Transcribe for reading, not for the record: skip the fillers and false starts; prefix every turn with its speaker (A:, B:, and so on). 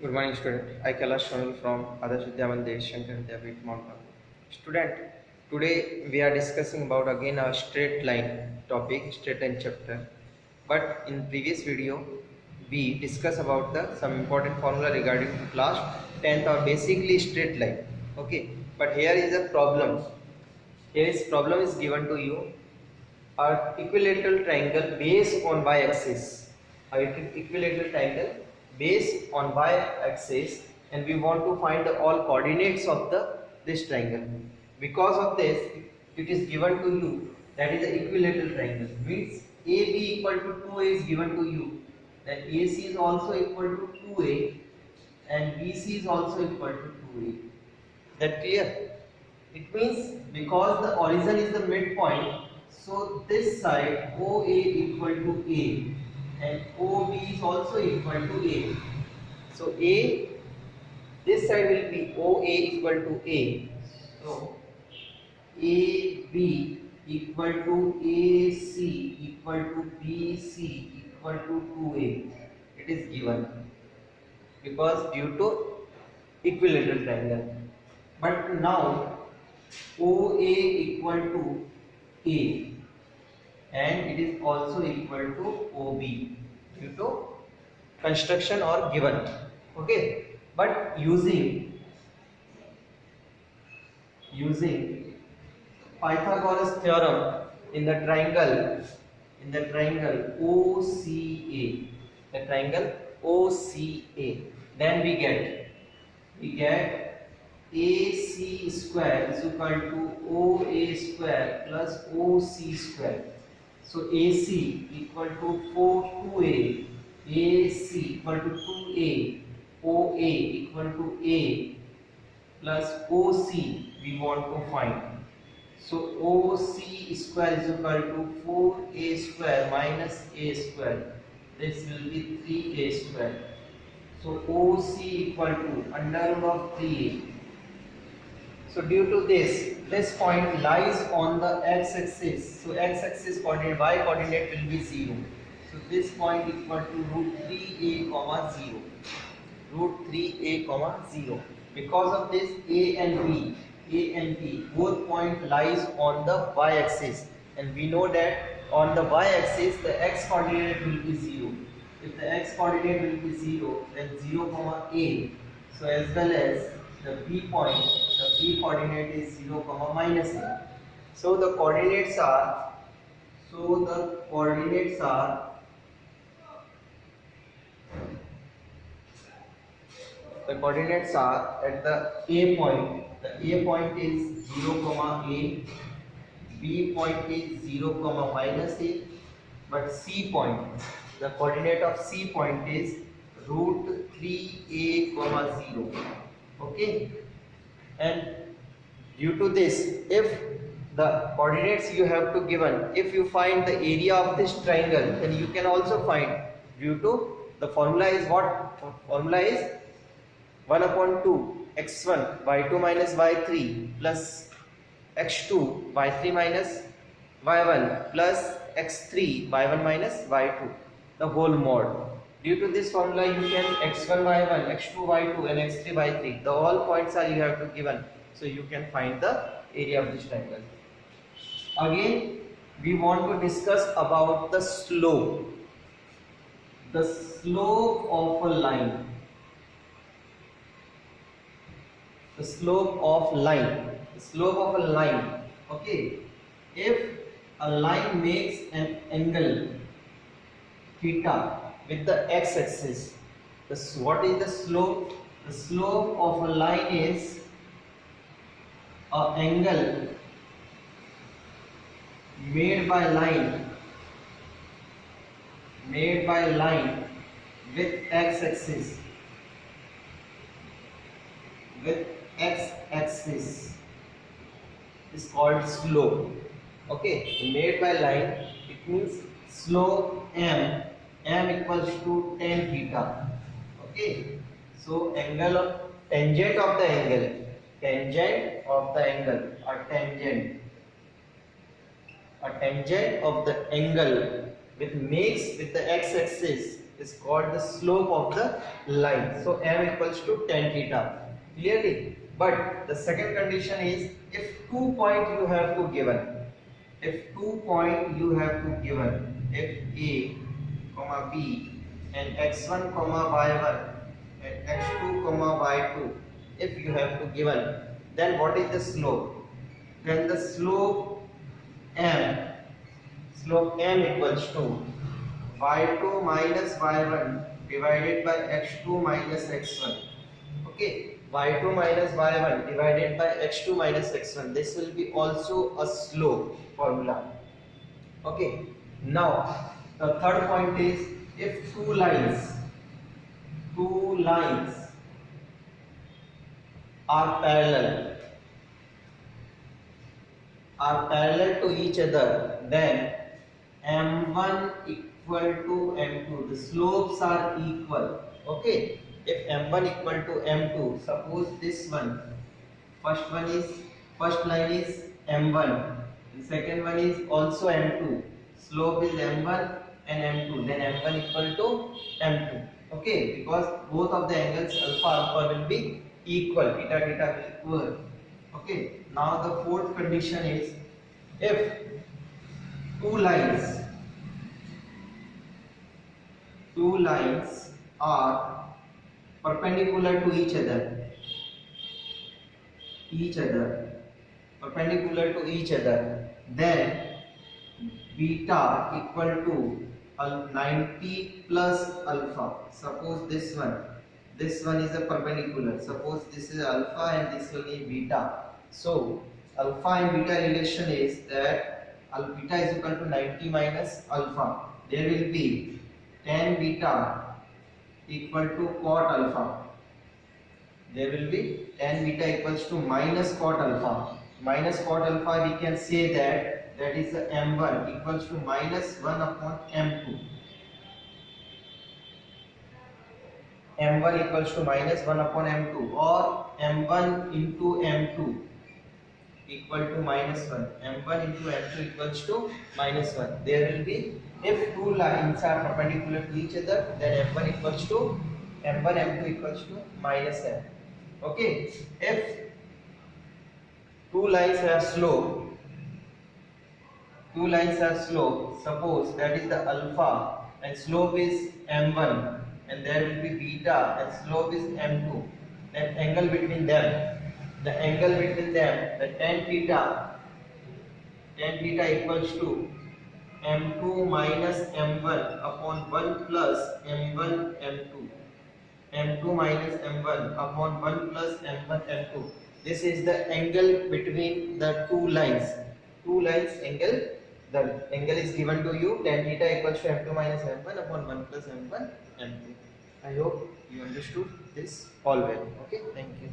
A: Good morning, student. I Kailash Sonal from Adarsh Vidya Mandir, Shankar Vidyapith, Mount Abu. Student, today we are discussing about again a straight line topic, straight line chapter. But in previous video, we discuss about the some important formula regarding to class 10th or basically straight line. Okay, but here is a problem. Here is problem is given to you a equilateral triangle based on y-axis. A equilateral triangle based on y-axis, and we want to find the all coordinates of the this triangle. Because of this, it is given to you that is the equilateral triangle. Means AB equal to 2A is given to you. Then AC is also equal to 2A, and BC is also equal to 2A. That clear? It means because the origin is the midpoint, so this side OA equal to A and OB is also equal to A. So A, this side will be OA equal to A. So AB equal to AC equal to BC equal to 2A. It is given because due to equilateral triangle. But now OA equal to A and it is also equal to OB due to construction or given. Okay, but using Pythagoras theorem in the triangle OCA, the triangle OCA, then we get AC square is equal to OA square plus OC square. So AC equal to 2A, AC equal to 2A, OA equal to A plus OC we want to find. So OC square is equal to 4A square minus A square. This will be 3A square. So OC equal to under root of 3A. So due to this point lies on the x-axis. So x-axis coordinate, y coordinate will be 0. So this point equal to root 3a comma 0. Root 3a comma 0. Because of this a and b, both point lies on the y-axis, and we know that on the y-axis the x coordinate will be 0. If the x coordinate will be 0, then 0 comma a. So as well as the b point, the b coordinate is 0 comma minus a. So the coordinates are at the a point. The a point is 0 comma a, b point is 0 comma minus a, but c point, the coordinate of c point is root 3a comma 0. Okay, and due to this, if the coordinates you have to given, if you find the area of this triangle, then you can also find, due to the formula is what? Formula is 1 upon 2 x1 y2 minus y3 plus x2 y3 minus y1 plus x3 y1 minus y2, the whole mod. Due to this formula, you can x1 y1, x2 y2 and x3 y3. The all points are you have to given, so you can find the area of this triangle. Again, we want to discuss about the slope. The slope of a line. The slope of line. The slope of a line. Okay. If a line makes an angle theta with the x-axis, what is the slope? The slope of a line is an angle made by line with x-axis is called slope. Okay, made by line, it means slope m equals to tan theta. Okay, so tangent of the angle, or tangent of the angle with the x-axis is called the slope of the line. So m equals to tan theta. Clearly, but the second condition is if 2 point you have to given. If 2 point you have to given, if a comma b and x1 comma y1 and x2 comma y2, if you have to given, then what is the slope? Then the slope m equals to y2 minus y1 divided by x2 minus x1. Okay, y2 minus y1 divided by x2 minus x1. This will be also a slope formula. Okay, now the third point is if two lines are parallel to each other, then m1 equal to m2. The slopes are equal. Okay, if m1 equal to m2, suppose this one, first line is m1, the second one is also m2. Slope is m1 and m2. Then m1 equal to m2. Okay, because both of the angles alpha will be equal. Theta will equal. Okay. Now the fourth condition is if two lines are perpendicular to each other, then beta equal to 90 plus alpha. Suppose this one is a perpendicular. Suppose this is alpha and this one is beta. So alpha and beta relation is that beta is equal to 90 minus alpha. There will be tan beta equal to cot alpha. There will be tan beta equals to minus cot alpha. Minus cot alpha, we can say that is the m1 equals to minus 1 upon m2. m1 equals to minus 1 upon m2, or m1 into m2 equal to minus 1. m1 into m2 equals to minus 1. There will be, if two lines are perpendicular to each other, then m1 equals to m1, m2 equals to minus m. Okay, if two lines have slope, suppose that is the alpha and slope is m1, and there will be beta and slope is m2, then angle between them, the tan theta equals to m2 minus m1 upon 1 plus m1 m2. m2 minus m1 upon 1 plus m1 m2. This is the angle between the two lines. Angle. The angle is given to you, tan theta equals to m2 minus m1 upon 1 plus m1 m2. I hope you understood this all well. Okay, thank you.